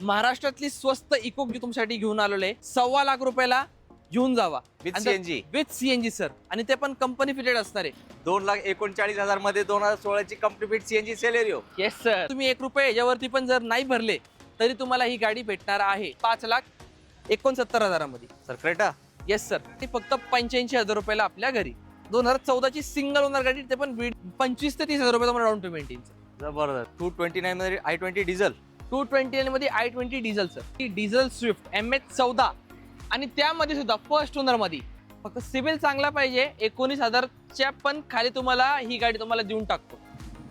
महाराष्ट्रातली स्वस्त इको तुमच्यासाठी घेऊन आलेलो आहे। 1.25 लाख रुपयाला घेऊन जावा With CNG. With CNG sir, आणि ते पण कंपनी फिटेड असणार आहे। 2,39,000 मध्ये 2016 ची complete CNG Celerio. Yes sir, तुम्ही 1 रुपये याच्यावरती पण जर नाही भरले तरी तुम्हाला ही गाडी भेटणार आहे 5,69,000 मध्ये। सर क्रेटा येस सर, ती फक्त 85,000 रुपयाला आपल्या घरी। 2014 ची सिंगल ओनर गाडी, ते पण 25 ते 30,000 रुपये तुम्हाला डाऊन पेमेंट येईल। जबरदस्त। 229 मध्ये i20 डिझेल, 229 मध्ये i20 डिझेल सर, ती डिझेल स्विफ्ट MH14, आणि त्यामध्ये सुद्धा फर्स्ट ओनर मध्ये। फक्त सिबिल चांगला पाहिजे, 19,000च्या पण खाली तुम्हाला ही गाडी तुम्हाला देऊन टाकतो।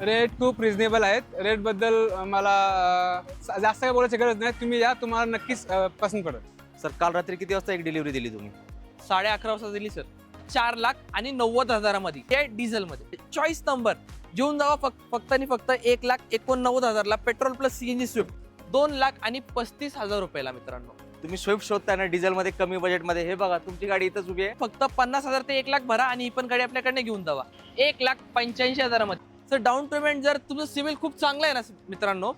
रेट खूप रिझनेबल आहेत। रेट बद्दल मला जास्त काही बोलायची गरज नाही, तुम्ही या, तुम्हाला नक्कीच पसंत पडेल। सर काल रात्री किती वाजता एक डिलिव्हरी दिली तुम्ही? 11:30 वाजता दिली सर, 4,90,000 मध्ये, ते डिझेल मध्ये। चॉईस नंबर घेऊन जावा फक्त आणि फक्त 1,89,000 पेट्रोल प्लस सीएनजी स्विफ्ट, 2,35,000 रुपयाला मित्रांनो। तुम्ही स्विफ्ट शोधताय ना डिझेल मध्ये कमी बजेट मध्ये, हे बघा तुमची गाडी इथंच उभी आहे। फक्त 50,000 ते 1 लाख भरा आणि ही पण गाडी आपल्याकडे घेऊन जावा 1,85,000 मध्ये। तर डाऊन पेमेंट जर तुमचं सिबिल खूप चांगलं आहे ना मित्रांनो,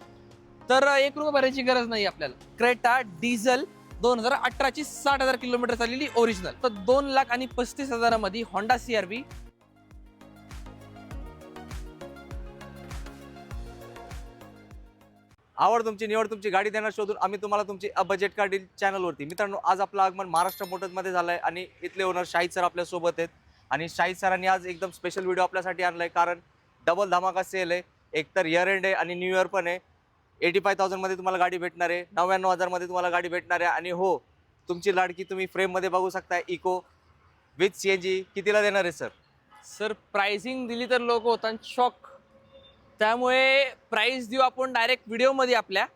तर 1 रुपये भरायची गरज नाही आपल्याला। क्रेटा डिझेल 2018 ची 60,000 किलोमीटर चाललेली ओरिजिनल, तर 2,35,000 मध्ये होंडा CR-V। आवड तुमची, निवड तुमची, गाडी देणार शोधून आम्ही तुम्हाला तुमची बजेट कार डील चॅनलवरती। मित्रांनो आज आपलं आगमन महाराष्ट्र मोटर्स मध्ये झालंय आणि इथले ओनर शाहिद सर आपल्या सोबत आहेत। आणि शाहिद सरांनी आज एकदम स्पेशल व्हिडिओ आपल्यासाठी आणलाय, कारण डबल धमाका सेल आहे। एकतर इयर एंड आहे आणि न्यू इयर पण आहे। 85,000 मध्ये तुम्हाला गाडी भेटणार आहे, 99,000 मध्ये तुम्हाला गाडी भेटणार आहे। आणि हो, तुमची लाडकी तुम्ही फ्रेम मध्ये बघू शकताय इको विथ सीएनजी। कितीला देणार आहे सर? सर प्राइसिंग दिली तर लोक होतात शॉक, त्यामुळे प्राइस देऊ आपण डायरेक्ट व्हिडिओमध्ये आपल्या।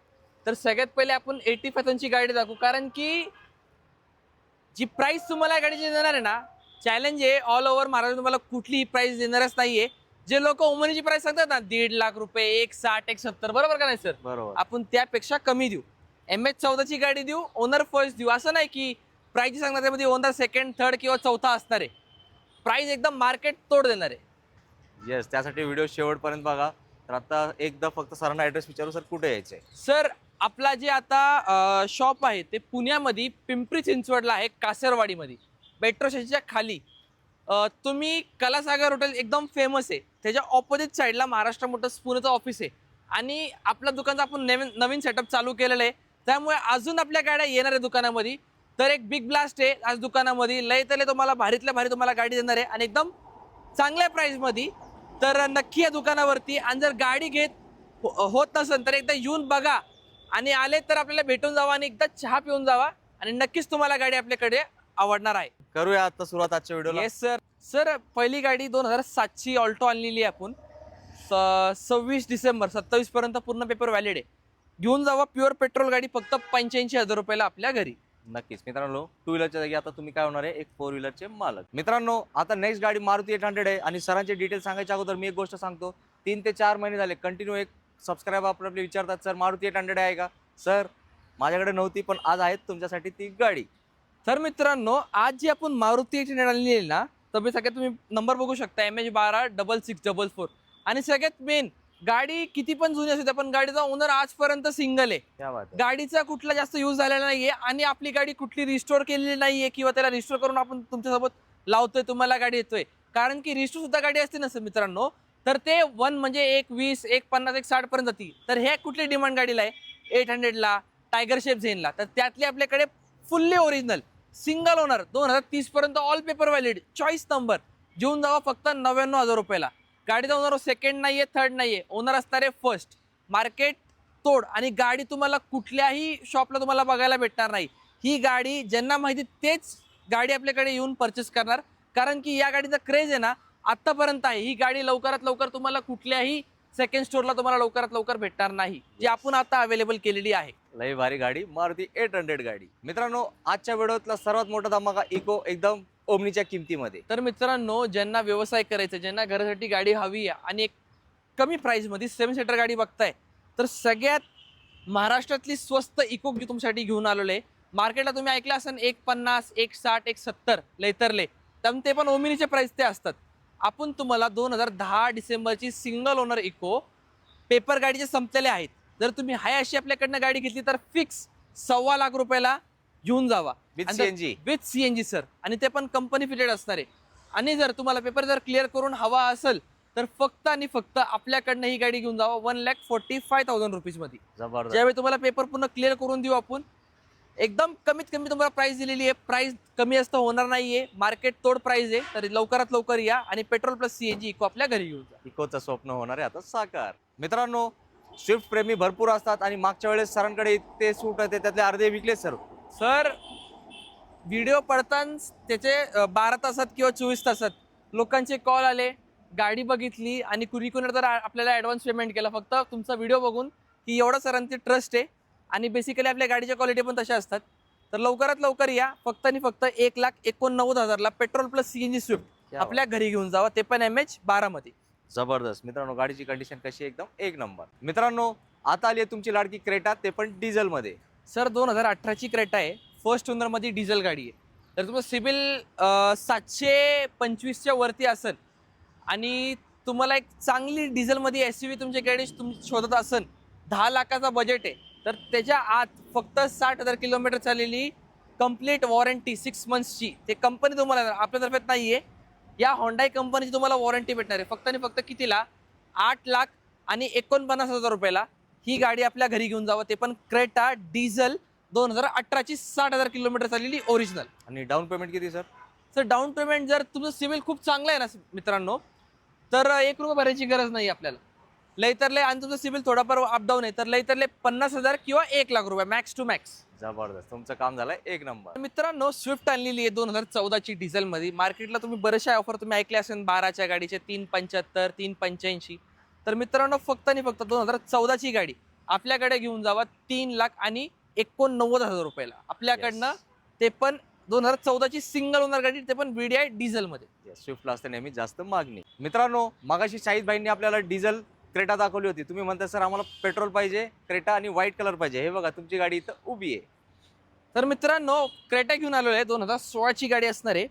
तर सगळ्यात पहिले आपण 85,000 ची गाडी दाखवू, कारण की जी प्राइस तुम्हाला गाडीची देणार आहे ना, चॅलेंज आहे ऑल ओव्हर महाराष्ट्र, तुम्हाला कुठलीही प्राइस देणारच नाहीये। जे लोक ओमनीची प्राइस सांगतात ना 1.5 लाख रुपये, 1,60,000, 1,70,000, बरोबर का नाही सर? बरोबर। आपण त्यापेक्षा कमी देऊ। MH14 ची गाडी देऊ, ओनर फर्स्ट देऊ। असं नाही की प्राइस सांगणार त्यामध्ये ओनर सेकंड, थर्ड किंवा चौथा असणार आहे। प्राइस एकदम मार्केट तोड देणार आहे। येस, त्यासाठी व्हिडिओ शेवटपर्यंत बघा। तर आता एकदा फक्त सरांना ॲड्रेस विचारू, सर कुठे यायचंय? सर आपला जे आता शॉप आहे ते पुण्यामध्ये पिंपरी चिंचवडला आहे, कासरवाडीमध्ये, मेट्रो स्टेशनच्या खाली। तुम्ही कलासागर हॉटेल एकदम फेमस आहे, त्याच्या ऑपोजिट साईडला महाराष्ट्र मोटर्स पुण्याचं ऑफिस आहे। आणि आपल्या दुकानाचं आपण नवीन सेटअप चालू केलेलं आहे, त्यामुळे अजून आपल्या गाड्या येणार आहे दुकानामध्ये। तर एक बिग ब्लास्ट आहे आज दुकानामध्ये, लय तले तुम्हाला भारीतल्या भारी तुम्हाला गाडी देणार आहे आणि एकदम चांगल्या प्राईसमध्ये। तर नक्की या दुकानावरती, आणि जर गाडी घेत होत नसेल तर एकदा येऊन बघा, आणि आले तर आपल्याला भेटून जावा आणि एकदा चहा पिऊन जावा, आणि नक्कीच तुम्हाला गाडी आपल्याकडे आवडणार आहे। करूया आता सुरुवात आजच्या व्हिडिओला। Yes sir. सर पहिली गाडी 2007 ची ऑल्टो आणलेली आहे आपण। 26 डिसेंबर 27 पर्यंत पूर्ण पेपर व्हॅलिड आहे। घेऊन जावा प्युअर पेट्रोल गाडी फक्त 85,000 रुपयाला आपल्या घरी। नक्कीच मित्रांनो, टू व्हीलरच्या जागी आता तुम्ही काय होणार आहे, एक 4 व्हीलरचे मालक। मित्रांनो आता नेक्स्ट गाडी मारुती 800 आहे। आणि सरांचे डिटेल सांगायच्या अगोदर मी एक गोष्ट सांगतो, 3 ते 4 महिने झाले कंटिन्यू एक सबस्क्राईब आपले विचारतात, सर मारुती 800 आहे का? सर माझ्याकडे नव्हती, पण आज आहेत तुमच्यासाठी ती गाडी। तर मित्रांनो आज जी आपण मारुती 800 आणलेली आहे ना, तर मी सगळ्यात तुम्ही नंबर बघू शकता MH12 6644। आणि सगळ्यात मेन, गाडी किती पण जुनी असते पण गाडीचा ओनर आजपर्यंत सिंगल आहे। क्या बात आहे। गाडीचा कुठला जास्त यूज झालेला नाहीये, आणि आपली गाडी कुठली रिस्टोर केलेली नाहीये किंवा त्याला रिस्टोर करून आपण तुमच्यासोबत लावतोय, तुम्हाला गाडी येतोय। कारण की रिस्टोर सुद्धा गाडी असते ना मित्रांनो, तर ते 1 म्हणजे 1,20, 1,50, 1,60 पर्यंत जाते। तर हे कुठली डिमांड गाडीला आहे 800ला, टायगर शेप झेनला, तर त्यातली आपल्याकडे फुल्ली ओरिजिनल सिंगल ओनर 2030 पर्यंत all paper valid choice number घेऊन जावा फक्त 99,000 रुपयाला। गाडीचा ओनर सेकंड नाहीये, थर्ड नाहीये, ओनर असणारे फर्स्ट। मार्केट तोड, आणि गाडी तुम्हाला कुठल्याही शॉपला तुम्हाला बघायला भेटणार नाही। ही गाडी ज्यांना माहिती तेच गाडी आपल्याकडे येऊन परचेस करणार, कारण की या गाडीचा क्रेज आहे ना आतापर्यंत आहे। ही गाडी लवकरात लवकर तुम्हाला कुठल्याही सेकंड स्टोरला तुम्हाला लवकरात लवकर भेटणार नाही, जी आपण आता अवेलेबल केलेली आहे। लय भारी गाडी, मारुती 800 गाडी। मित्रांनो आजच्या व्हिडिओतला सर्वात मोठा धमाका इको एकदम ओमनीच्या किमतीमध्ये। तर मित्रांनो ज्यांना व्यवसाय करायचा, ज्यांना घरासाठी गाडी हवी आहे आणि एक कमी प्राइसमध्ये 7 सीटर गाडी बघताय, तर सगळ्यात महाराष्ट्रातली स्वस्त इको तुमच्यासाठी घेऊन आलेलो आहे। मार्केटला तुम्ही ऐकलं असेल 1,50, 1,60, 1,70 लयतरले, तर ते पण ओमिनीचे प्राइस ते असतात। आपण तुम्हाला 2010 डिसेंबरची सिंगल ओनर इको पेपर गाडीचे संपलेले आहेत, जर तुम्ही हाय अशी आपल्याकडनं गाडी घेतली तर फिक्स 1.25 लाख रुपयाला घेऊन जावा With CNG. With CNG sir, आणि ते पण कंपनी फिटेड असणार आहे. आणि जर तुम्हाला पेपर जर क्लिअर करून हवा असेल तर फक्त आणि फक्त आपल्याकडनं ही गाडी घेऊन जावा 1,45,000 रुपीजमध्ये. जबरदस्त. ज्यावेळी तुम्हाला पेपर पूर्ण क्लिअर करून देऊ आपण, एकदम कमीत कमी तुम्हाला प्राइस दिलेली आहे. प्राइस कमी जास्त होणार नाहीये, मार्केट तोड प्राइस आहे. तर लवकरात लवकर या आणि पेट्रोल प्लस सीएनजी इको आपल्या घरी घेऊन जा. इकोचं स्वप्न होणार आहे आता साकार. मित्रांनो, स्विफ्ट प्रेमी भरपूर असतात आणि मागच्या वेळेस सरांकडे इतके सूट होते त्यातले अर्धे विकले सर. सर व्हिडिओ पडताना त्याचे 12 तासात किंवा 24 तासात लोकांचे कॉल आले, गाडी बघितली आणि कुणी तर आपल्याला ॲडव्हान्स पेमेंट केला फक्त तुमचा व्हिडिओ बघून, की एवढा सरांची ट्रस्ट आहे. आणि बेसिकली आपल्या गाडीच्या क्वालिटी पण तशा असतात. तर लवकरात लवकर या, फक्त आणि फक्त 1,89,000ला पेट्रोल प्लस सीएनजी स्विफ्ट आपल्या घरी घेऊन जावा, ते पण MH12 मध्ये. जबरदस्त. मित्रांनो, गाडीची कंडिशन कशी आहे? एकदम एक नंबर. मित्रांनो, आता आली आहे तुमची लाडकी क्रेटा, ते पण डिझेल मध्ये. सर 2018ची क्रेटा आहे, फर्स्ट ओनरमध्ये डिझेल गाडी आहे. तर तुमचं सिबिल 725च्या वरती असेल आणि तुम्हाला एक चांगली डिझेलमध्ये SUV तुमची गाडी शोधत असेल, 10 लाखाचा बजेट आहे, तर त्याच्या आत फक्त 60,000 किलोमीटर चाललेली कंप्लीट वॉरंटी 6 मंथ्सची ते कंपनी तुम्हाला आपल्यातर्फे नाही आहे. या होंडाई कंपनीची तुम्हाला वॉरंटी भेटणार आहे फक्त आणि फक्त कितीला? 8,49,000 रुपयाला ही गाडी आपल्या घरी घेऊन जावं, ते पण क्रेटा डिझेल 2018ची 60,000 किलोमीटर चाललेली ओरिजिनल. आणि डाऊन पेमेंट किती सर? सर डाऊन पेमेंट जर तुमचं सिबिल खूप चांगलं आहे ना मित्रांनो, तर 1 रुपया भरायची गरज नाही आपल्याला. लय तर लय, आणि तुमचं सिबिल थोडाफार अपडाऊन आहे तर लय तर लय 50,000 किंवा 1 लाख रुपये मॅक्स टू मॅक्स. जबरदस्त, तुमचं काम झालंय एक नंबर. मित्रांनो, स्विफ्ट आणलेली आहे 2014ची डिझेलमध्ये. मार्केटला तुम्ही बरेचशा ऑफर तुम्ही ऐकले असेल, 12च्या गाडीचे 375, 385. तर मित्रांनो, फक्त आणि फक्त 2014ची गाडी आपल्याकडे घेऊन जावा 3,89,000 रुपयाला आपल्याकडनं. ते पण 2014ची सिंगल ओनर गाडी, ते पण VDI डिझेलमध्ये. स्विफ्टला असते नेहमी जास्त मागणी. मित्रांनो, मागाशी शाहिद भाईंनी आपल्याला डिझेल क्रेटा दाखवली होती. तुम्ही म्हणता सर आम्हाला पेट्रोल पाहिजे, क्रेटा आणि व्हाईट कलर पाहिजे. हे बघा तुमची गाडी इथं उभी आहे. तर मित्रांनो, क्रेटा घेऊन आलेलो आहे, 2016ची गाडी असणार आहे.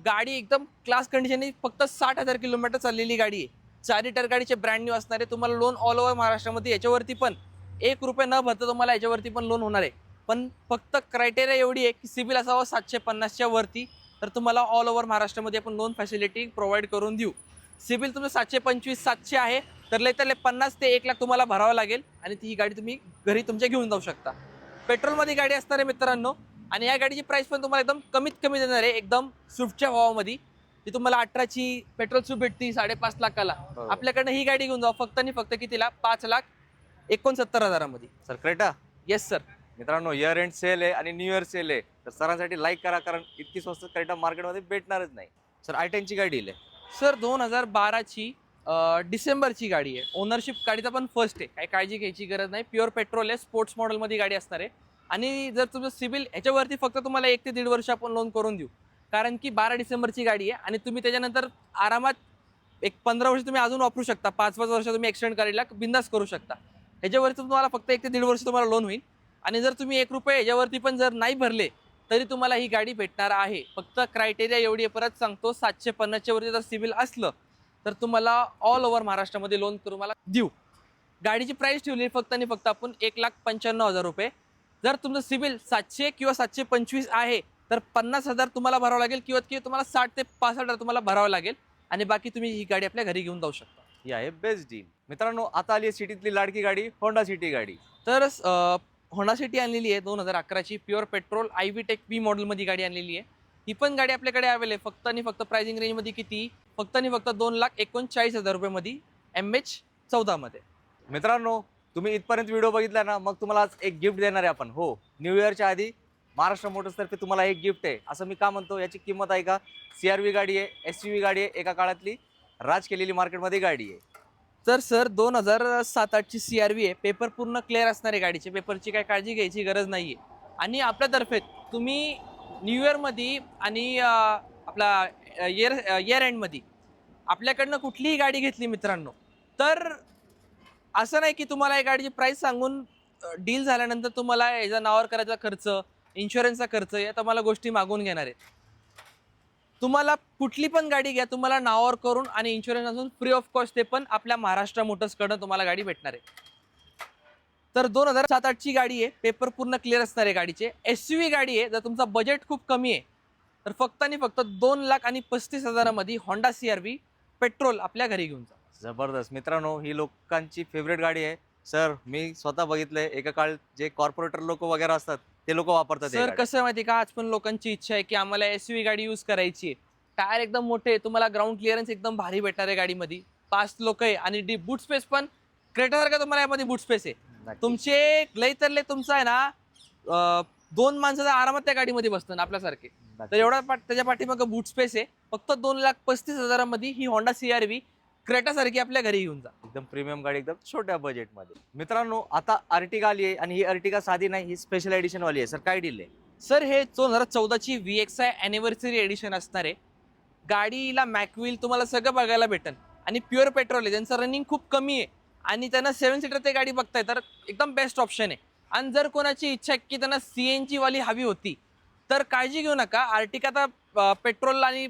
गाडी एकदम क्लास कंडिशन, फक्त 60,000 किलोमीटर चाललेली गाडी आहे. 4 लिटर गाडीचे ब्रँड न्यू असणार आहे. तुम्हाला लोन ऑल ओव्हर महाराष्ट्रामध्ये याच्यावरती पण 1 रुपये न भरता तुम्हाला याच्यावरती पण लोन होणार आहे. पण फक्त क्रायटेरिया एवढी आहे की सिबिल असावं 750च्या वरती, तर तुम्हाला ऑल ओव्हर महाराष्ट्रामध्ये आपण लोन फॅसिलिटी प्रोव्हाइड करून देऊ. सिबिल तुमचं 725, 700 आहे तर लय 50 ते 1 लाख तुम्हाला भरावं लागेल आणि ती ही गाडी तुम्ही घरी तुमच्या घेऊन जाऊ शकता. पेट्रोलमध्ये गाडी असणार आहे मित्रांनो, आणि या गाडीची प्राइस पण तुम्हाला एकदम कमीत कमी देणार आहे, एकदम स्विफ्टच्या भावामध्ये. ती तुम्हाला 18ची पेट्रोल स्विफ्ट भेटती 5.5 लाखाला. आपल्याकडनं ही गाडी घेऊन जाऊ फक्त आणि फक्त कितीला? 5,69,000 मध्ये. Sir Creta, yes sir. मित्रांनो, इयर एंड सेल आहे आणि न्यू इयर सेल आहे, तर सरांसाठी लाईक करा, कारण इतकी स्वस्त क्रेटा मार्केटमध्ये भेटणारच नाही. सर i10ची गाडी आहे सर 2012ची डिसेंबरची गाडी आहे. ओनरशिप गाडीचा पण फर्स्ट आहे, काही काळजी घ्यायची गरज नाही. प्युअर पेट्रोल आहे, स्पोर्ट्स मॉडेलमध्ये गाडी असणार आहे. आणि जर तुमचं सिबिल ह्याच्यावरती फक्त तुम्हाला 1 ते 1.5 वर्ष आपण लोन करून देऊ, कारण की 12 डिसेंबरची गाडी आहे आणि तुम्ही त्याच्यानंतर आरामात 15 वर्ष तुम्ही अजून वापरू शकता. 5-5 वर्ष तुम्ही एक्सटेंड करायला बिंदास करू शकता. ह्याच्यावरती तुम्हाला फक्त 1 ते 1.5 वर्ष तुम्हाला लोन होईल. आणि जर तुम्ही 1 रुपये ह्याच्यावरती पण जर नाही भरले तरी तुम्हाला ही गाडी भेटणार आहे. फक्त क्रायटेरिया एवढी आहे, परत सांगतो, 750च्या वरती जर सिबिल असलं तर तुम्हाला ऑल ओव्हर महाराष्ट्रामध्ये लोन करून मला देऊ. गाडीची प्राइस ठेवली फक्त आणि फक्त आपण 1,95,000 रुपये. जर तुमचं सिबिल 700 किंवा 725 आहे तर 50,000 तुम्हाला भरावं लागेल, किंवा तुम्हाला 60 ते 65,000 तुम्हाला भरावं लागेल, आणि बाकी तुम्ही ही गाडी आपल्या घरी घेऊन जाऊ शकता. ही आहे बेस्ट डील. मित्रांनो, आता आली आहे सिटीतली लाडकी गाडी, होंडा सिटी गाडी. तर होंडा सिटी आणलेली आहे 2011ची pure petrol IV tech V मॉडेलमध्ये गाडी आणलेली आहे. ही पण गाडी आपल्याकडे अवेलेबल फक्त आणि फक्त प्राइसिंग रेंजमध्ये किती? फक्त आणि फक्त 2,39,000 रुपयेमध्ये MH14 मध्ये. मित्रांनो, तुम्ही इथपर्यंत व्हिडिओ बघितला ना, मग तुम्हाला आज एक गिफ्ट देणार आहे आपण. हो, न्यू इयरच्या आधी महाराष्ट्र मोटर्सतर्फे तुम्हाला एक गिफ्ट आहे. असं मी का म्हणतो, याची किंमत आहे का? CRV गाडी आहे, SUV गाडी आहे, एका काळातली राज केलेली मार्केटमध्ये गाडी आहे. तर सर 2007-8ची CRV आहे. पेपर पूर्ण क्लिअर असणार आहे गाडीचे, पेपरची काय काळजी घ्यायची गरज नाही आहे. आणि आपल्यातर्फे तुम्ही न्यू इयरमध्ये आणि आपला इयर एंडमध्ये आपल्याकडनं कुठलीही गाडी घेतली मित्रांनो, तर असं नाही की तुम्हाला या गाडीची प्राइस सांगून डील झाल्यानंतर तुम्हाला याच्या नावावर करायचा खर्च, इन्शुरन्सचा खर्च, या तुम्हाला गोष्टी मागून घेणार आहेत. तुम्हाला कुठली पण गाडी घ्या, तुम्हाला नावावर करून आणि इन्शुरन्स असून फ्री ऑफ कॉस्ट, ते पण आपल्या महाराष्ट्र मोटर्सकडनं तुम्हाला गाडी भेटणार आहे. तर 2007-8ची गाडी आहे, पेपर पूर्ण क्लिअर असणार आहे गाडीचे. SUV गाडी आहे. जर तुमचा बजेट खूप कमी आहे तर फक्त आणि फक्त 2,35,000 मध्ये होंडा CR-V पेट्रोल आपल्या घरी घेऊन जा. जबरदस्त मित्रांनो, ही लोकांची फेवरेट गाडी आहे. सर मी स्वतः बघितलंय, एका काळ जे कॉर्पोरेटर लोक वगैरे असतात ते लोक वापरतात हे सर गाडी. कसं आहे माहिती आहे का, आज पण लोकांची इच्छा आहे की आम्हाला SUV गाडी यूज करायची आहे. टायर एकदम मोठे आहे, तुम्हाला ग्राउंड क्लिअरन्स एकदम भारी भेटणार आहे गाडीमध्ये. 5 लोक आहे आणि डीप बूट स्पेस पण क्रेटासारखा तुम्हाला यामध्ये बूट स्पेस आहे. नक्की. तुमचे लय तर लय तुमचा आहे ना 2 माणसाचा आरामात त्या गाडीमध्ये बसतं आपल्यासारखे. तर नक्की. एवढा त्याच्या पाठीमागं बूट स्पेस आहे. फक्त 2,35,000 मध्ये ही होंडा CR-V क्रेटासारखी आपल्या घरी घेऊन जा. एकदम प्रीमियम गाडी, एकदम छोट्या बजेटमध्ये. मित्रांनो आता अर्टिगा आली आहे आणि ही अर्टिगा साधी नाही, ही स्पेशल एडिशन वाली आहे. सर काय डील आहे? सर हे 2014ची VXI ॲनिव्हर्सरी एडिशन असणार आहे. गाडीला मॅकव्हील तुम्हाला सगळं बघायला भेटेल आणि प्युअर पेट्रोल आहे. त्यांचं रनिंग खूप कमी आहे आणि त्यांना 7 सीटर ते गाडी बघताय तर एकदम बेस्ट ऑप्शन आहे. आणि जर कोणाची इच्छा आहे की त्यांना CNG वाली हवी होती तर काळजी घेऊ नका. आर्टिका आता पेट्रोल आणि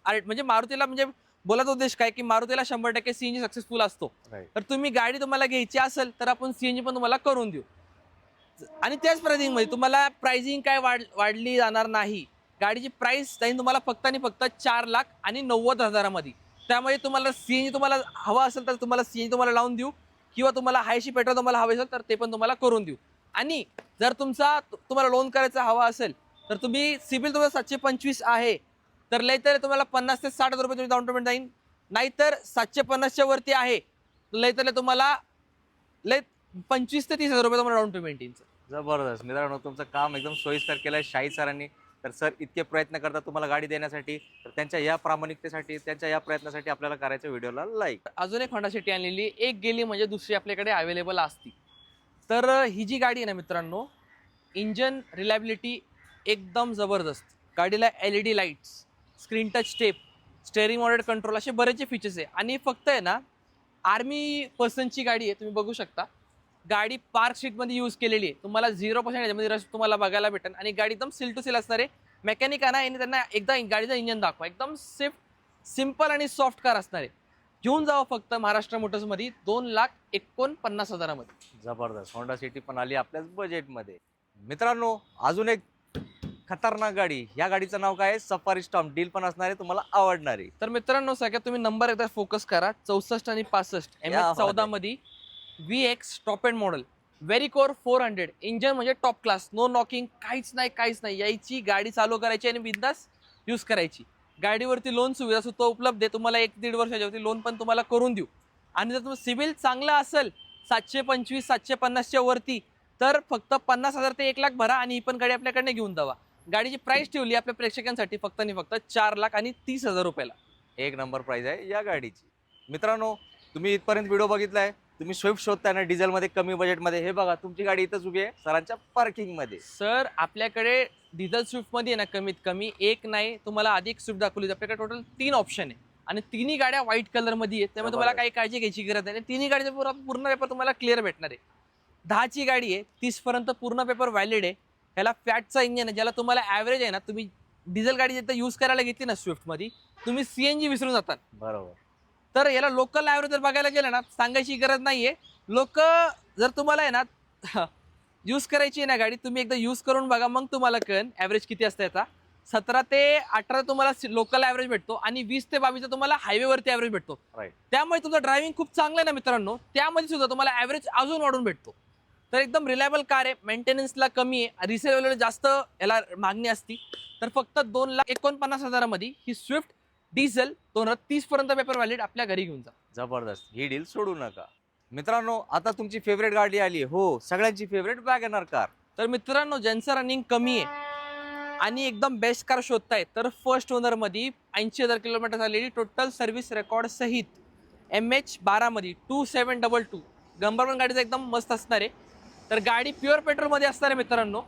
म्हणजे मारुतीला म्हणजे बोलायचा उद्देश काय की मारुतीला 100% CNG सक्सेसफुल असतो. तर तुम्ही गाडी तुम्हाला घ्यायची असेल तर आपण CNG पण तुम्हाला करून देऊ. आणि त्याच प्राइसिंगमध्ये तुम्हाला प्राइसिंग काय वाढली जाणार नाही. गाडीची प्राइस जाईल तुम्हाला फक्त आणि फक्त 4,90,000 मध्ये. त्यामुळे तुम्हाला CNG तुम्हाला हवा असेल तर तुम्हाला CNG तुम्हाला लावून देऊ किंवा तुम्हाला हायशी पेट्रोल तुम्हाला हवे असेल तर ते पण तुम्हाला करून देऊ. आणि जर तुम्हाला लोन करायचा हवा असेल तर तुम्ही सिबिल तुम्हाला 725 आहे तर लय तर तुम्हाला 50 ते 60 हजार रुपये डाऊन पेमेंट जाईल. नाहीतर 750च्या वरती आहे लय तर तुम्हाला 25 ते 30 हजार रुपये तुम्हाला डाऊन पेमेंट येईल. जबरदस्त मित्रांनो, तुमचं काम एकदम सोयीस्कर केलं आहे शाहीद सरांनी. तर सर इतके प्रयत्न करतात तुम्हाला गाडी देण्यासाठी, तर त्यांच्या या प्रामाणिकतेसाठी, त्यांच्या या प्रयत्नासाठी आपल्याला करायचं व्हिडिओला लाईक. अजून एक होंडा सिटी आणलेली, एक गेली म्हणजे दुसरी आपल्याकडे अवेलेबल असती. तर ही जी गाडी आहे ना मित्रांनो, इंजन रिलायबिलिटी एकदम जबरदस्त. गाडीला LED lights, screen touch step, steering mounted control असे बरेचसे फीचर्स आहे. आणि फक्त आहे ना आर्मी पर्सनची गाडी आहे, तुम्ही बघू शकता. गाडी पार्क सीटमध्ये यूज केलेली आहे. तुम्हाला 0% याच्यामध्ये रश तुम्हाला बघायला भेटेल आणि गाडी एकदम सील टू सील असणार आहे. मेकॅनिक आहे ना यांनी त्यांना एकदा गाडीचं इंजन दाखवा. एकदम सिम्पल आणि सॉफ्ट कार असणार आहे. घेऊन जावं फक्त महाराष्ट्र मोटर्समध्ये 2,49,000 मध्ये. जबरदस्त होंडा सिटी पण आली आपल्याच बजेटमध्ये. मित्रांनो अजून एक खतरनाक गाडी, या गाडीचं नाव काय आहे? Safari storm. डील पण असणार आहे, तुम्हाला आवडणार आहे. तर मित्रांनो सगळ्यात तुम्ही नंबर एकदा फोकस करा. 64 आणि 65 MS14 मध्ये VX टॉप एंड मॉडेल व्हेरिकोर 400 इंजन म्हणजे टॉप क्लास. नो नॉकिंग, काहीच नाही. यायची गाडी चालू करायची आणि बिंदास यूज करायची. गाडीवरती लोन सुविधा सुद्धा उपलब्ध आहे. तुम्हाला 1-1.5 वर्षाच्यावरती लोन पण तुम्हाला करून देऊ. आणि जर तुमचं सिबिल चांगला असेल 725 750च्या वरती तर फक्त 50,000 ते 1,00,000 भरा आणि ही पण गाडी आपल्याकडनं घेऊन जावा. गाडीची प्राइस ठेवली आपल्या प्रेक्षकांसाठी फक्त आणि फक्त 4,30,000 रुपयाला. एक नंबर प्राइस आहे या गाडीची. मित्रांनो तुम्ही इथपर्यंत व्हिडिओ बघितलाय, तुम्ही स्विफ्ट शोधताय ना डिझेलमध्ये कमी बजेटमध्ये, हे बघा तुमची गाडी इथंच उभी आहे सरांच्या पार्किंगमध्ये. सर आपल्याकडे डिझेल स्विफ्टमध्ये ना कमीत कमी एक नाही तुम्हाला अधिक स्विफ्ट दाखवली. आपल्याकडे टोटल 3 ऑप्शन आहे आणि तिन्ही गाड्या व्हाईट कलरमध्ये आहेत. त्यामुळे तुम्हाला काही काळजी घ्यायची गरज नाही. तिन्ही गाडीचा पूर्ण पेपर तुम्हाला क्लिअर भेटणार आहे. 10ची गाडी आहे, 30 पर्यंत पूर्ण पेपर व्हॅलिड आहे. ह्याला फॅटचा इंजन आहे, ज्याला तुम्हाला ॲव्हरेज आहे ना, तुम्ही डिझेल गाडी जिथं यूज करायला घेतली ना स्विफ्टमध्ये तुम्ही CNG विसरून जातात. बरोबर. तर याला लोकल ॲव्हरेज जर बघायला गेलं ना सांगायची गरज नाहीये. लोक जर तुम्हाला आहे ना यूज करायची आहे ना गाडी, तुम्ही एकदा यूज करून बघा, मग तुम्हाला कळेल ॲव्हरेज किती असतं याचा. 17 ते 18 तुम्हाला लोकल ॲव्हरेज भेटतो आणि 20 ते 22 तुम्हाला हायवेवरती ॲव्हरेज भेटतो. राईट. त्यामुळे तुमचं ड्रायव्हिंग खूप चांगलं आहे ना मित्रांनो, त्यामध्ये सुद्धा तुम्हाला ॲव्हरेज अजून वाढून भेटतो. तर एकदम रिलायबल कार आहे, मेंटेनन्सला कमी आहे, रिसेल जास्त याला मागणी असती. तर फक्त 2,49,000 मध्ये ही स्विफ्ट डिझेल 2030 पर्यंत पेपर व्हॅलिड आपल्या घरी घेऊन जा. जबरदस्त, ही डील सोडू नका. मित्रांनो आता तुमची फेवरेट गाडी आली, हो सगळ्यांची फेवरेट वॅगनर कार. तर मित्रांनो ज्यांचं रनिंग कमी आहे आणि एकदम बेस्ट कार शोधताय तर फर्स्ट ओनरमध्ये 80,000 किलोमीटर झालेली टोटल सर्व्हिस रेकॉर्ड सहित MH12 मध्ये 2722 गंबर पण गाडीचा एकदम मस्त असणार आहे. तर गाडी प्युअर पेट्रोलमध्ये असणार आहे मित्रांनो.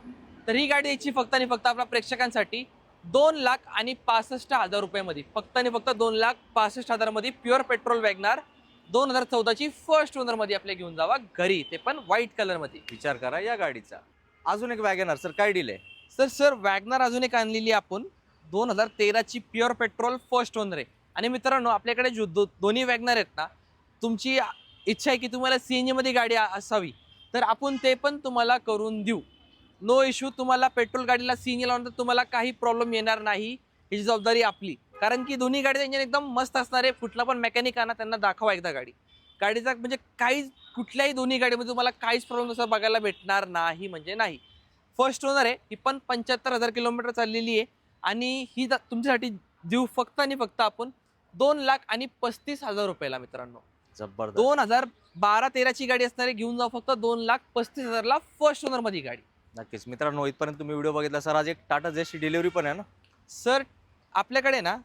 तर ही गाडी यायची फक्त आणि फक्त आपल्या प्रेक्षकांसाठी 2,65,000 रुपयामध्ये. फक्त आणि फक्त 2,65,000 मध्ये प्युअर पेट्रोल वॅगनार 2014ची फर्स्ट ओनरमध्ये आपल्या घेऊन जावा घरी, ते पण व्हाईट कलरमध्ये. विचार करा या गाडीचा. अजून एक वॅगनर सर, काय डील आहे? सर वॅगनार अजून एक आणलेली आपण 2013ची प्युअर पेट्रोल फर्स्ट ओनर आहे. आणि मित्रांनो आपल्याकडे जो दोन्ही वॅगनार आहेत ना, तुमची इच्छा आहे की तुम्हाला CNG मध्ये गाडी असावी तर आपण ते पण तुम्हाला करून देऊ. No issue. तुम्हाला पेट्रोल गाडीला सीएनजी लावल्यानंतर तुम्हाला काही प्रॉब्लेम येणार नाही, ही जबाबदारी आपली. कारण की दोन्ही गाडीचं इंजिन एकदम मस्त असणार आहे. कुठला पण मेकॅनिक आणा, त्यांना दाखवा एकदा गाडीचा म्हणजे काही कुठल्याही दोन्ही गाडीमध्ये तुम्हाला काहीच प्रॉब्लेम तसा बघायला भेटणार नाही म्हणजे नाही. फर्स्ट ओनर आहे, ही पण 75,000 किलोमीटर चाललेली आहे आणि ही तुमच्यासाठी देऊ फक्त आणि फक्त आपण 2,35,000 रुपयाला मित्रांनो. जबरदस्त. 2012-13 गाडी असणारी घेऊन जाऊ फक्त 2,35,000ला फर्स्ट ओनर मध्ये गाडी. नक्कीच मित्रांनो, इथपर्यंत तुम्ही व्हिडिओ बघितला. सर आज एक टाटा जेस्टची डिलिव्हरी पण आहे ना? सर आपल्याकडे ना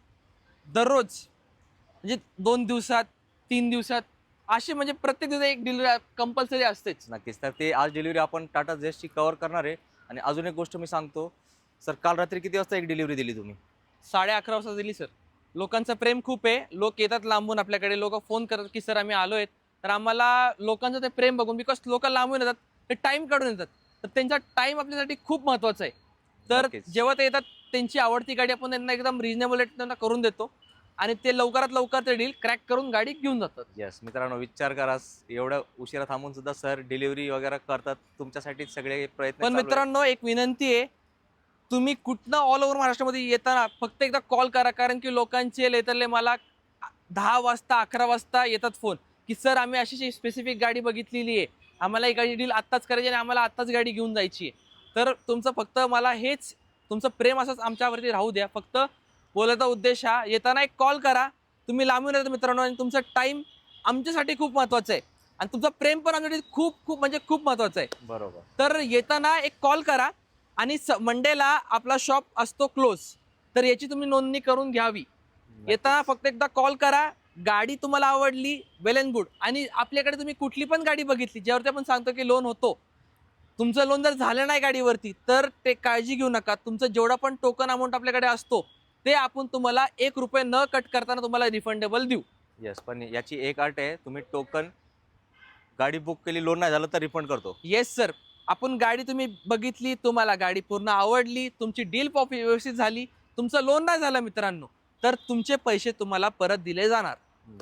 दररोज म्हणजे 2 दिवसात 3 दिवसात असे म्हणजे प्रत्येक दिवस एक डिलिव्हरी कंपल्सरी असतेच. नक्कीच. तर ते आज डिलिव्हरी आपण टाटा जेस्टची कव्हर करणार आहे. आणि अजून एक गोष्ट मी सांगतो सर, काल रात्री किती वाजता एक डिलिव्हरी दिली तुम्ही? 11:30 वाजता दिली सर. लोकांचं प्रेम खूप आहे. लोक येतात लांबून आपल्याकडे, लोक फोन करतात की सर आम्ही आलोय. तर आम्हाला लोकांचं ते प्रेम बघून, बिकॉज लोक लांबून येतात, ते टाइम काढून येतात, तर त्यांचा टाइम आपल्यासाठी खूप महत्वाचा आहे. तर नक्कीच. जेव्हा ते येतात त्यांची आवडती गाडी आपण त्यांना एकदम रिजनेबल रेट त्यांना करून देतो आणि ते लवकरात लवकर ते डील क्रॅक करून गाडी घेऊन जातात. येस मित्रांनो, विचार करा, एवढ्या उशिरा थांबून सुद्धा सर डिलिव्हरी वगैरे करतात. तुमच्यासाठी सगळे प्रयत्न पण चालू आहेत. मित्रांनो एक विनंती आहे, तुम्ही कुठनं ऑल ओव्हर महाराष्ट्रामध्ये येताना फक्त एकदा कॉल करा. कारण की लोकांचे लेतरले मला 10 वाजता 11 वाजता येतात फोन की सर आम्ही अशी स्पेसिफिक गाडी बघितलेली आहे, आम्हाला ही गाडी डील आत्ताच करायची आणि आम्हाला आत्ताच गाडी घेऊन जायची आहे. तर तुमचं फक्त मला हेच तुमचं प्रेम असंच आमच्यावरती राहू द्या. फक्त बोलायचा उद्देश हा, येताना एक कॉल करा. तुम्ही लांबून येतात मित्रांनो आणि तुमचा टाइम आमच्यासाठी खूप महत्त्वाचं आहे आणि तुमचं प्रेम पण आमच्यासाठी खूप खूप म्हणजे खूप महत्त्वाचं आहे. बरोबर. तर येताना एक कॉल करा आणि मंडेला आपला शॉप असतो क्लोज, तर याची तुम्ही नोंदणी करून घ्यावी. येताना फक्त एकदा कॉल करा. गाडी तुम्हाला आवडली, वेल अँड गुड. आणि आपल्याकडे तुम्ही कुठली पण गाडी बघितली ज्यावरती आपण सांगतो की लोन होतो, तुमचं लोन जर झालं नाही गाडीवरती तर ते काळजी घेऊ नका. तुमचं जेवढा पण टोकन अमाऊंट आपल्याकडे असतो ते आपण तुम्हाला ₹1 न कट करताना तुम्हाला रिफंडेबल देऊ. येस, पण याची एक अट आहे, तुम्ही टोकन गाडी बुक केली, लोन नाही झालं तर रिफंड करतो. Yes sir. आपण गाडी तुम्ही बघितली, तुम्हाला गाडी पूर्ण आवडली, तुमची डील व्यवस्थित झाली, तुमचं लोन नाही झालं मित्रांनो, तर तुमचे पैसे तुम्हाला परत दिले जाणार.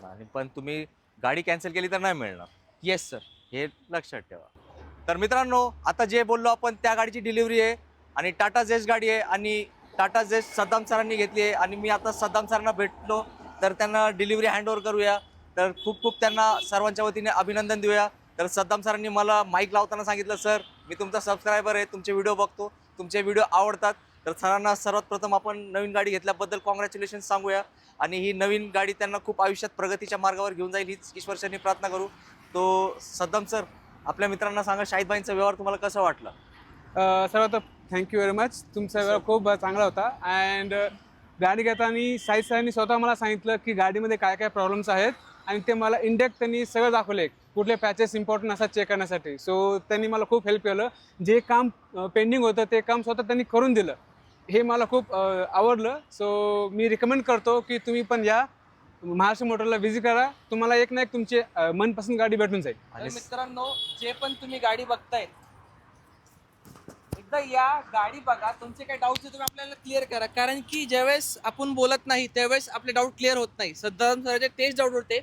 आणि पण तुम्ही गाडी कॅन्सल केली तर नाही मिळणार. Yes sir. हे लक्षात ठेवा. तर मित्रांनो, आता जे बोललो आपण त्या गाडीची डिलिव्हरी आहे आणि टाटा जेस्ट गाडी आहे आणि टाटा जेस्ट सद्दाम सरांनी घेतली आहे आणि मी आता सद्दाम सरांना भेटलो तर त्यांना डिलिव्हरी हँडओव्हर करूया. तर खूप खूप त्यांना सर्वांच्या वतीने अभिनंदन देऊया. तर सद्दाम सरांनी मला माईक लावताना सांगितलं, सर मी तुमचा सबस्क्रायबर आहे, तुमचे व्हिडिओ बघतो, तुमचे व्हिडिओ आवडतात. तर सरांना सर्वात प्रथम आपण नवीन गाडी घेतल्याबद्दल कॉंग्रॅच्युलेशन्स सांगूया आणि ही नवीन गाडी त्यांना खूप आयुष्यात प्रगतीच्या मार्गावर घेऊन जाईल हीच ईश्वरचरणी प्रार्थना करू. तो सद्दाम सर, आपल्या मित्रांना सांगा शाहिदभाईंचा व्यवहार तुम्हाला कसा वाटला? सर्वात थँक्यू व्हेरी मच. तुमचा व्यवहार खूप चांगला होता. अँड गाडी घेताना साईद सरांनी स्वतः मला सांगितलं की गाडीमध्ये काय काय प्रॉब्लेम्स आहेत आणि ते मला इंडेक्ट त्यांनी सगळं दाखवले, कुठले पॅचेस इम्पॉर्टंट असतात चेक करण्यासाठी. सो त्यांनी मला खूप हेल्प केलं. जे काम पेंडिंग होतं ते काम स्वतः त्यांनी करून दिलं. हे मला खूप आवडलं. सो मी रिकमेंड करतो की तुम्ही पण या महाराष्ट्र मोटरला व्हिजिट करा. तुम्हाला एक ना एक तुमची मनपसंत गाडी भेटून जाईल. तर मित्रांनो, जे पण तुम्ही गाडी बघताय एकदा या गाडी बघा. तुमचे काही डाऊट तुम्ही आपल्याला क्लिअर करा. कारण की ज्यावेळेस आपण बोलत नाही त्यावेळेस आपले डाऊट क्लिअर होत नाही. सद्दाम सरांचे तेच डाऊट होते.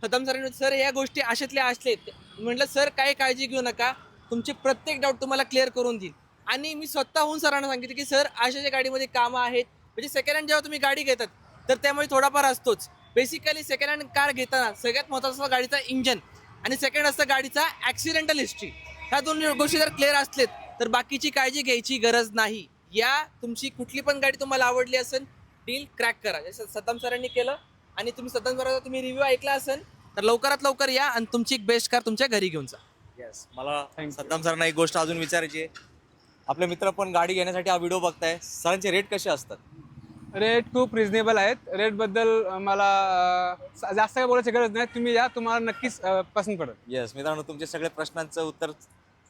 सद्दाम सरांनी सर या गोष्टी अशातल्या असलेत. म्हटलं सर काही काळजी घेऊ नका, तुमचे प्रत्येक डाऊट तुम्हाला क्लिअर करून देईल. आणि मी स्वतःहून सरांना सांगितलं की सर अशाच्या गाडीमध्ये कामं आहेत. म्हणजे सेकंड हँड जेव्हा तुम्ही गाडी घेतात तर त्यामुळे थोडाफार असतोच. बेसिकली सेकंड हँड कार घेताना सगळ्यात महत्त्वाचं असतं गाडीचा इंजन आणि सेकंड असतं गाडीचा ॲक्सिडेंटल हिस्ट्री. ह्या दोन गोष्टी जर क्लिअर असलेत तर बाकीची काळजी घ्यायची गरज नाही. या तुमची कुठली पण गाडी तुम्हाला आवडली असेल, डील क्रॅक करा जसं सद्दाम सरांनी केलं. आणि तुम्ही सद्दाम सरांचा तुम्ही रिव्ह्यू ऐकला असेल तर लवकरात लवकर या आणि तुमची एक बेस्ट कार तुमच्या घरी घेऊन जा. येस, मला सद्दाम सरांना एक गोष्ट अजून विचारायची आहे. आपले मित्र पण गाडी घेण्यासाठी हा व्हिडिओ बघताय, सरांचे रेट कसे असतात? रेट खूप रिजनेबल आहेत. रेटबद्दल मला जास्त काही बोलायची गरज नाही. तुम्ही या, तुम्हाला नक्कीच पसंत पडेल. येस मित्रांनो, तुमचे सगळे प्रश्नांचं उत्तर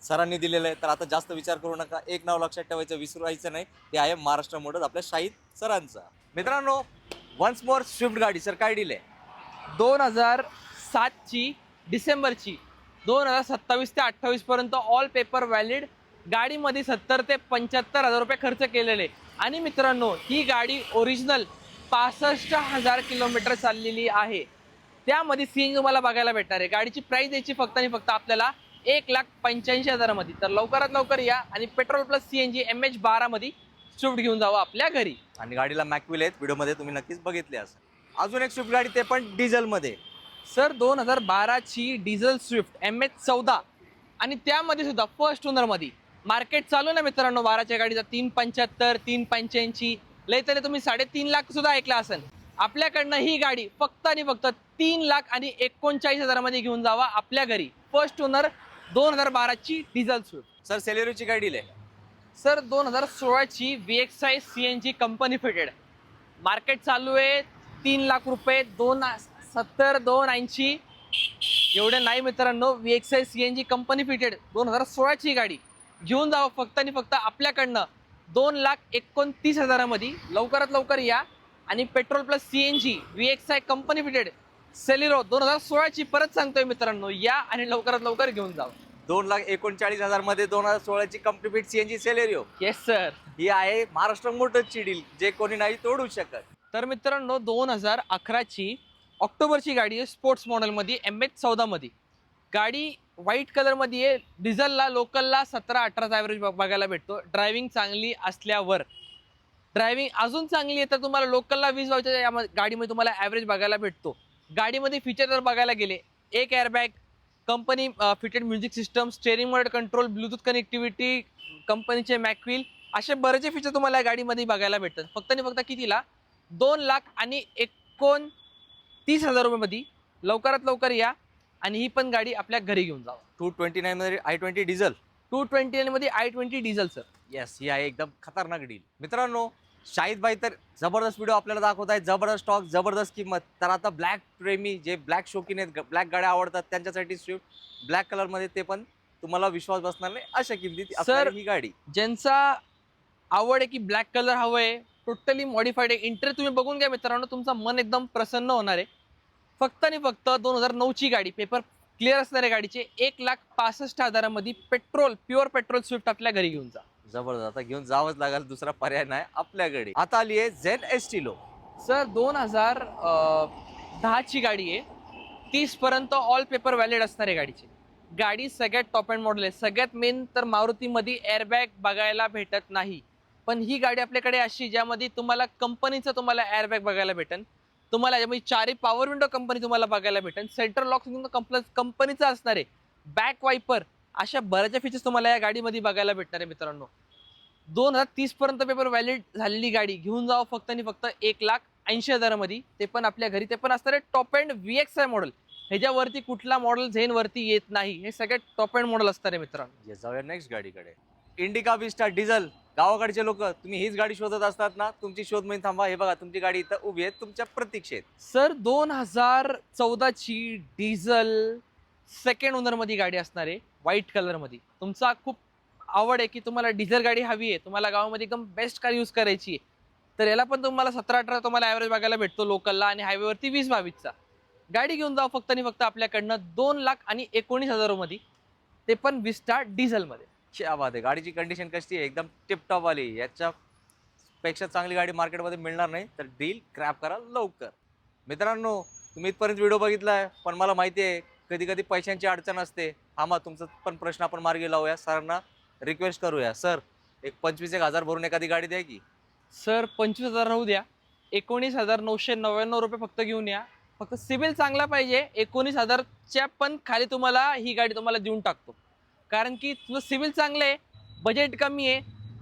सरांनी दिलेलं आहे. तर आता जास्त विचार करू नका. एक नाव लक्षात ठेवायचं, विसरायचं नाही, ते आहे महाराष्ट्र मोटर्स आपल्या शाहिद सरांचा. मित्रांनो, वन्स मोर स्विफ्ट गाडी सर काय डील आहे? 2007ची डिसेंबरची 2027 ते 28 पर्यंत ऑल पेपर व्हॅलिड. गाडीमध्ये 70 ते 75 हजार रुपये खर्च केलेले. आणि मित्रांनो, ही गाडी ओरिजिनल 65,000 किलोमीटर चाललेली आहे. त्यामध्ये सीएनजी तुम्हाला बघायला भेटणार आहे. गाडीची प्राइस द्यायची फक्त आणि फक्त आपल्याला 1,85,000 तर लवकरात लवकर या आणि पेट्रोल प्लस CNG MH12 मध्ये स्विफ्ट घेऊन जावा आपल्या घरी. आणि गाडीला मॅकविल आहेत, व्हिडिओमध्ये तुम्ही नक्कीच बघितले असेल. अजून एक स्विफ्ट गाडी, ते पण डिझेलमध्ये. सर 2012ची डिझेल स्विफ्ट MH14 आणि त्यामध्ये सुद्धा फर्स्ट ओनरमध्ये मार्केट चालू ना मित्रांनो 12च्या गाडीचा 375 385 लय तरी तुम्ही 3.5 लाख सुद्धा ऐकला असेल. आपल्याकडनं ही गाडी फक्त आणि फक्त 3,39,000 मध्ये घेऊन जावा आपल्या घरी. फर्स्ट ओनर 2012ची डिझेल स्विफ्ट. सर सेलेरियोची गाडी आहे. सर 2016ची VXI CNG company fitted market चालू आहे 3 लाख रुपये 270 280 एवढे नाही मित्रांनो. VXI CNG कंपनी फिटेड 2016ची गाडी घेऊन जावं फक्त आणि फक्त आपल्याकडनं 2,29,000 मध्ये. लवकरात लवकर या आणि petrol plus CNG VXI company fitted Celerio 2016ची परत सांगतोय मित्रांनो, या आणि लवकरात लवकर घेऊन जावं. 2,39,000 मध्ये 2016ची company fit CNG Celerio. Yes sir. ही आहे महाराष्ट्र मोटर्सची डील, जे कोणी नाही तोडू शकत. तर मित्रांनो 2011ची ऑक्टोबरची गाडी आहे स्पोर्ट्स मॉडेलमध्ये MH14 मध्ये. गाडी व्हाईट कलरमध्ये आहे. डिझेलला लोकलला 17-18चा ॲव्हरेज बघायला भेटतो ड्रायव्हिंग चांगली असल्यावर. ड्रायव्हिंग अजून चांगली आहे तर तुम्हाला लोकलला 20 या गाडीमध्ये तुम्हाला ॲव्हरेज बघायला भेटतो. गाडीमध्ये फीचर जर बघायला गेले, एक airbag, company fitted music system, steering mode control, Bluetooth connectivity, कंपनीचे मॅकविल, असे बरेचसे फीचर तुम्हाला या गाडीमध्ये बघायला भेटतात. फक्त आणि फक्त कितीला 2,29,000 रुपयामध्ये. लवकरात लवकर या आणि ही पण गाडी आपल्या घरी घेऊन जावा. 229 मध्ये i20 डिझेल. 229 मध्ये i20 डिझेल सर. येस, ही आहे एकदम खतरनाक डील. मित्रांनो शाहिद भाई तर जबरदस्त व्हिडिओ आपल्याला दाखवत आहेत, जबरदस्त स्टॉक, जबरदस्त किंमत. तर आता ब्लॅक प्रेमी, जे ब्लॅक शौकीन आहेत, ब्लॅक गाड्या आवडतात, त्यांच्यासाठी स्विफ्ट ब्लॅक कलरमध्ये, ते पण तुम्हाला विश्वास बसणार नाही अशा किमतीत असणारी ही गाडी. ज्यांचा आवड आहे की ब्लॅक कलर हवं आहे, टोटली मॉडिफाईड आहे, इंटेरियर तुम्ही बघून घ्या मित्रांनो, तुमचं मन एकदम प्रसन्न होणार आहे. फक्त आणि फक्त 2009ची गाडी, पेपर क्लिअर असणाऱ्या गाडीचे 1,65,000 मध्ये पेट्रोल, प्युअर पेट्रोल स्विफ्ट आपल्या घरी घेऊन जा. जबरदस्त. आता घेऊन जावंच लागेल, दुसरा पर्याय नाही आपल्याकडे. आता आली आहे झेन एस्टिलो. सर 2010ची गाडी आहे. 30 पर्यंत ऑल पेपर व्हॅलिड असणारे गाडीचे. गाडी सगळ्यात टॉप अँड मॉडेल आहे. सगळ्यात मेन तर मारुतीमध्ये एअरबॅग बघायला भेटत नाही, पण ही गाडी आपल्याकडे अशी ज्यामध्ये तुम्हाला कंपनीचं तुम्हाला एअरबॅग बघायला भेटेल. तुम्हाला यामध्ये 4 पॉवर विंडो कंपनी तुम्हाला बघायला भेटेल. सेंटर लॉक कंपनीचं असणार आहे. बॅक वायपर, अशा बऱ्याचशा फीचर्स तुम्हाला या गाडीमध्ये बघायला भेटणार आहे मित्रांनो. 2030 पर्यंत पेपर व्हॅलिड झालेली गाडी घेऊन जावं फक्त आणि फक्त 1,80,000 मध्ये. ते पण आपल्या घरी. ते पण असणार आहे टॉप अँड VXI मॉडेल. ह्याच्यावरती कुठला मॉडेल झेन वरती येत नाही. हे सगळ्यात टॉप अँड मॉडेल असणार आहे मित्रांनो. जाऊया नेक्स्ट गाडीकडे. इंडिका विस्टा डिझेल. गावाकडचे लोक तुम्ही हीच गाडी शोधत असतात ना, तुमची शोध मोहीम थांबा. हे बघा, तुमची गाडी इथं उभी आहे तुमच्या प्रतीक्षेत. सर 2014ची डिझेल सेकंड ओनर मध्ये गाडी असणार आहे व्हाईट कलर मध्ये. तुमचा खूप आवड आहे की तुम्हाला डिझेल गाडी हवी आहे, तुम्हाला गावामध्ये एकदम बेस्ट कार यूज करायची आहे, तर याला पण तुम्हाला 17-18 तुम्हाला ॲव्हरेज बघायला भेटतो लोकलला आणि हायवेवरती 20-22चा. गाडी घेऊन जावं फक्त आणि फक्त आपल्याकडनं 2,19,000 मध्ये. ते पण विस्टा डिझेलमध्ये. क्या बात आहे. गाडीची कंडिशन कशी आहे? एकदम टिपटॉप आली. याच्यापेक्षा चांगली गाडी मार्केटमध्ये मिळणार नाही, तर डील क्रॅप करा लवकर. मित्रांनो तुम्ही इथपर्यंत व्हिडिओ बघितलाय, पण मला माहिती आहे कधी कधी पैशांची अडचण असते. थांबा, तुमचा पण प्रश्न आपण मार्गी लावूया. सरांना रिक्वेस्ट करूया, सर एक 25,000 भरून एखादी गाडी द्या की. सर 25,000 राहू द्या. 19,999 रुपये फक्त घेऊन या. फक्त सिबिल चांगला पाहिजे. 19,000च्या पण खाली तुम्हाला ही गाडी तुम्हाला देऊन टाकतो, कारण की तुझं सिबिल चांगलं आहे, बजेट कमी आहे.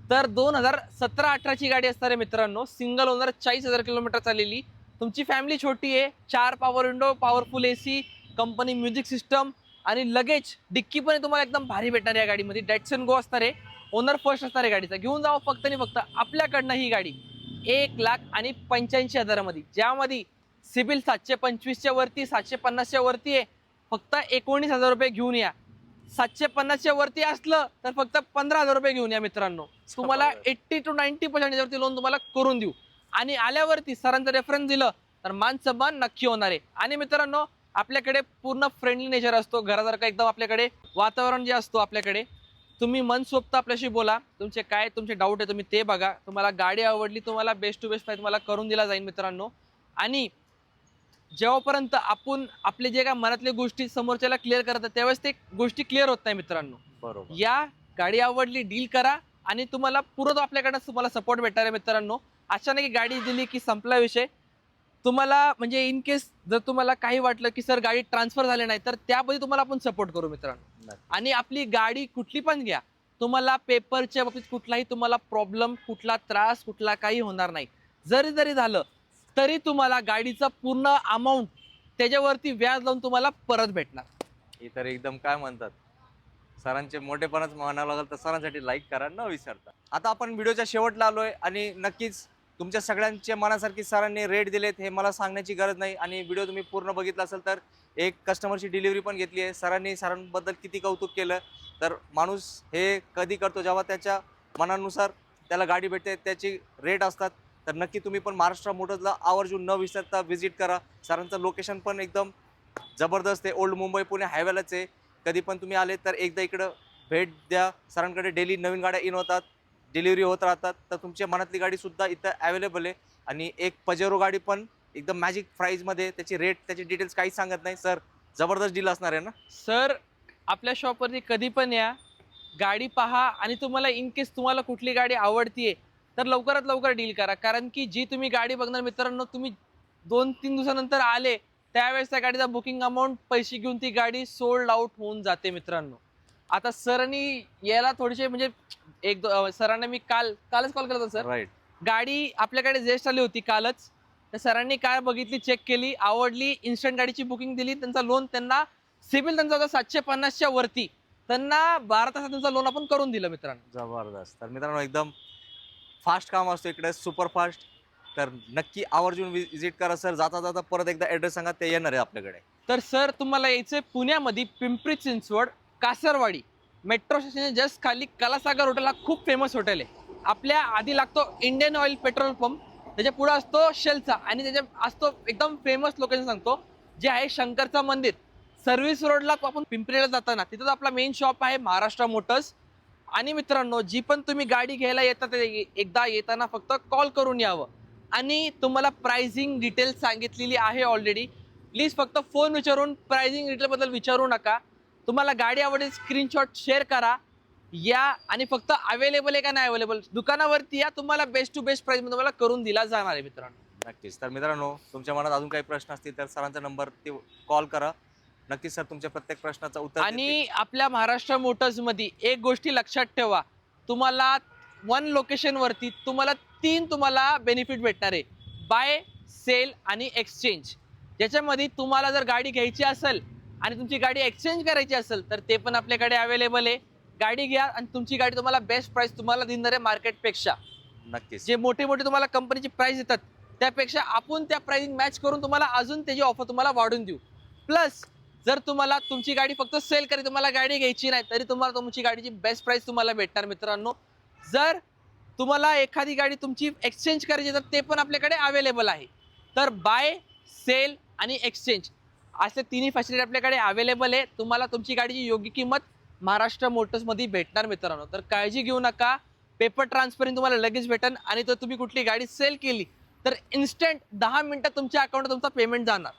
तर 2017-18ची गाडी असणार आहे मित्रांनो. सिंगल ओनर, 40,000 किलोमीटर चाललेली. तुमची फॅमिली छोटी आहे. 4 power window, powerful AC, company music system आणि लगेज डिक्की पण तुम्हाला एकदम भारी भेटणार आहे या गाडीमध्ये. डॅटसन गो असणार आहे. ओनर फर्स्ट असणार आहे गाडीचा. घेऊन जावं फक्त आणि फक्त आपल्याकडनं ही गाडी 1,85,000 मध्ये, ज्यामध्ये सिबिल 725च्या वरती, 750च्या वरती आहे. फक्त 19,000 रुपये घेऊन या. 750च्या वरती असलं तर फक्त 15,000 रुपये घेऊन या मित्रांनो. तुम्हाला 80 to 90% याच्यावरती लोन तुम्हाला करून देऊ. आणि आल्यावरती सरांचं रेफरन्स दिलं तर मान सन्मान नक्की होणार आहे. आणि मित्रांनो आपल्याकडे पूर्ण फ्रेंडली नेचर असतो, घरासारखं एकदम आपल्याकडे वातावरण जे असतो आपल्याकडे. तुम्ही मनसोक्त आपल्याशी बोला. तुमचे डाऊट आहे तुम्ही ते बघा. तुम्हाला गाडी आवडली, तुम्हाला बेस्ट टू बेस्ट तुम्हाला करून दिला जाईल मित्रांनो. आणि जेव्हापर्यंत आपण आपले जे काय मनातल्या गोष्टी समोरच्याला क्लिअर करतात त्यावेळेस ते गोष्टी क्लिअर होत नाही मित्रांनो. बरोबर. या गाडी आवडली डील करा आणि तुम्हाला पुरं आपल्याकडे तुम्हाला सपोर्ट भेटणार आहे मित्रांनो. अशा नाही की गाडी दिली की संपला विषय. तुम्हाला म्हणजे इन केस जर तुम्हाला काही वाटलं की सर गाडी ट्रान्सफर झाली नाही तर त्यामध्ये तुम्हाला आपण सपोर्ट करू मित्रांनो. नक्की. आणि आपली गाडी कुठली पण घ्या, तुम्हाला पेपरच्या बाबतीत कुठलाही तुम्हाला प्रॉब्लेम, कुठला त्रास, कुठला काही होणार नाही. जरी झालं तरी तुम्हाला गाडीचा पूर्ण अमाऊंट त्याच्यावरती व्याज लावून तुम्हाला परत भेटणार. हे तर एकदम काय म्हणतात, सरांचे मोठेपणच म्हणावं लागेल तर सरांसाठी लाईक करा न विसरता. आता आपण व्हिडिओच्या शेवटला आलोय आणि नक्कीच तुमच्या सगळ्यांच्या मनासारखी सरांनी रेट दिलेत हे मला सांगण्याची गरज नाही. आणि व्हिडिओ तुम्ही पूर्ण बघितला असेल तर एक कस्टमरची डिलिव्हरी पण घेतली आहे सरांबद्दल किती कौतुक केलं. तर माणूस हे कधी करतो जेव्हा त्याच्या मनानुसार त्याला गाडी भेटते, त्याची रेट असतात. तर नक्की तुम्ही पण महाराष्ट्र मोटर्सला आवर्जून न विसरता व्हिजिट करा. सरांचं लोकेशन पण एकदम जबरदस्त आहे, ओल्ड मुंबई पुणे हायवेलाच आहे. कधी पण तुम्ही आले तर एकदा इकडं भेट द्या. सरांकडे डेली नवीन गाड्या इन होतात, डिलिव्हरी होत राहतात. तर तुमच्या मनातली गाडीसुद्धा इथं अवेलेबल आहे. आणि एक पजेरो गाडी पण एकदम मॅजिक प्राईजमध्ये, त्याची रेट त्याची डिटेल्स काहीच सांगत नाही. सर जबरदस्त डील असणार आहे ना? सर आपल्या शॉपवरती कधी पण या, गाडी पहा आणि तुम्हाला इन केस तुम्हाला कुठली गाडी आवडतीये तर लवकरात लवकर डील करा. कारण की जी तुम्ही गाडी बघणार मित्रांनो, तुम्ही 2-3 दिवसानंतर आले त्यावेळेस त्या गाडीचा बुकिंग अमाऊंट पैसे घेऊन ती गाडी सोल्ड आउट होऊन जाते मित्रांनो. आता सरांनी याला थोडीशी म्हणजे सरांना मी कालच कॉल केला होता. Sir right. गाडी आपल्याकडे जेस्ट आली होती कालच. तर सरांनी काय बघितली, चेक केली, आवडली, इन्स्टंट गाडीची बुकिंग दिली. त्यांचा लोन, त्यांना सिबिल त्यांचा होता 750च्या वरती, त्यांना 12 तासात त्यांचा लोन आपण करून दिलं मित्रांनो. जबरदस्त. तर मित्रांनो एकदम फास्ट काम असतो इकडे, सुपर फास्ट. तर नक्की आवर्जून विजिट करा. सर जाता जाता परत एकदा ॲड्रेस सांगा, ते येणार आहे आपल्याकडे. तर सर तुम्हाला यायचं पुण्यामध्ये Pimpri Chinchwad Kasarwadi metro station just खाली कलासागर हॉटेल हा खूप फेमस हॉटेल आहे. आपल्या आधी लागतो इंडियन ऑइल पेट्रोल पंप, त्याच्या पुढे असतो शेलचा आणि त्याच्या असतो एकदम फेमस लोकेशन सांगतो जे आहे शंकरचं मंदिर. सर्व्हिस रोडला आपण पिंपरीला जाताना तिथंच आपला मेन शॉप आहे महाराष्ट्र मोटर्स. आणि मित्रांनो जी पण तुम्ही गाडी घ्यायला येतात एकदा येताना फक्त कॉल करून यावं. आणि तुम्हाला प्राइसिंग डिटेल सांगितलेली आहे ऑलरेडी. प्लीज फक्त फोन विचारून प्राइसिंग डिटेलबद्दल विचारू नका. तुम्हाला गाडी आवडेल स्क्रीनशॉट शेअर करा या आणि फक्त अवेलेबल आहे का नाही अवेलेबल दुकानावरती या. तुम्हाला बेस्ट टू बेस्ट प्राइस मध्ये तुम्हाला करून दिला जाणार आहे मित्रांनो. नक्कीच. तर मित्रांनो तुमच्या मनात अजून काही प्रश्न असतील तर सरांचा नंबर ते कॉल करा. नक्कीच सर तुमच्या प्रत्येक प्रश्नाचं उत्तर देतील. आणि आपल्या महाराष्ट्र मोटर्स मध्ये एक गोष्टी लक्षात ठेवा, तुम्हाला वन लोकेशन वरती तुम्हाला 3 तुम्हाला बेनिफिट भेटणार आहे, बाय, सेल आणि एक्सचेंज. ज्याच्यामध्ये तुम्हाला जर गाडी घ्यायची असेल आणि तुमची गाडी एक्सचेंज करायची असेल तर ते पण आपल्याकडे अवेलेबल आहे. गाडी घ्या आणि तुमची गाडी तुम्हाला बेस्ट प्राइस तुम्हाला देणार आहे मार्केटपेक्षा. नक्कीच. जे मोठे तुम्हाला कंपनीची प्राइस देतात त्यापेक्षा आपण त्या प्राइसिंग मॅच करून तुम्हाला अजून त्याची ऑफर तुम्हाला वाढून देऊ. प्लस जर तुम्हाला तुमची गाडी फक्त सेल करायची, तुम्हाला गाडी घ्यायची नाही तरी तुम्हाला तुमची गाडीची बेस्ट प्राइस तुम्हाला भेटणार मित्रांनो. जर तुम्हाला एखादी गाडी तुमची एक्सचेंज करायची तर ते पण आपल्याकडे अवेलेबल आहे. तर बाय, सेल आणि एक्सचेंज असे तिन्ही फॅसिलिटी आपल्याकडे अवेलेबल आहे. तुम्हाला तुमची गाडीची योग्य किंमत महाराष्ट्र मोटर्समध्ये भेटणार मित्रांनो. तर काळजी घेऊ नका, पेपर ट्रान्सफर तुम्हाला लगेच भेटेल. आणि जर तुम्ही कुठली गाडी सेल केली तर इन्स्टंट 10 मिनिटात तुमच्या अकाउंटवर तुमचा पेमेंट जाणार.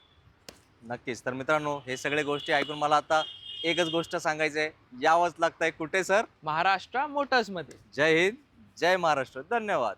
नक्कीच. तर मित्रांनो हे सगळे गोष्टी ऐकून मला आता एकच गोष्ट सांगायची आहे, यावंच लागतंय कुठे सर? महाराष्ट्र मोटर्समध्ये. जय हिंद, जय महाराष्ट्र. धन्यवाद.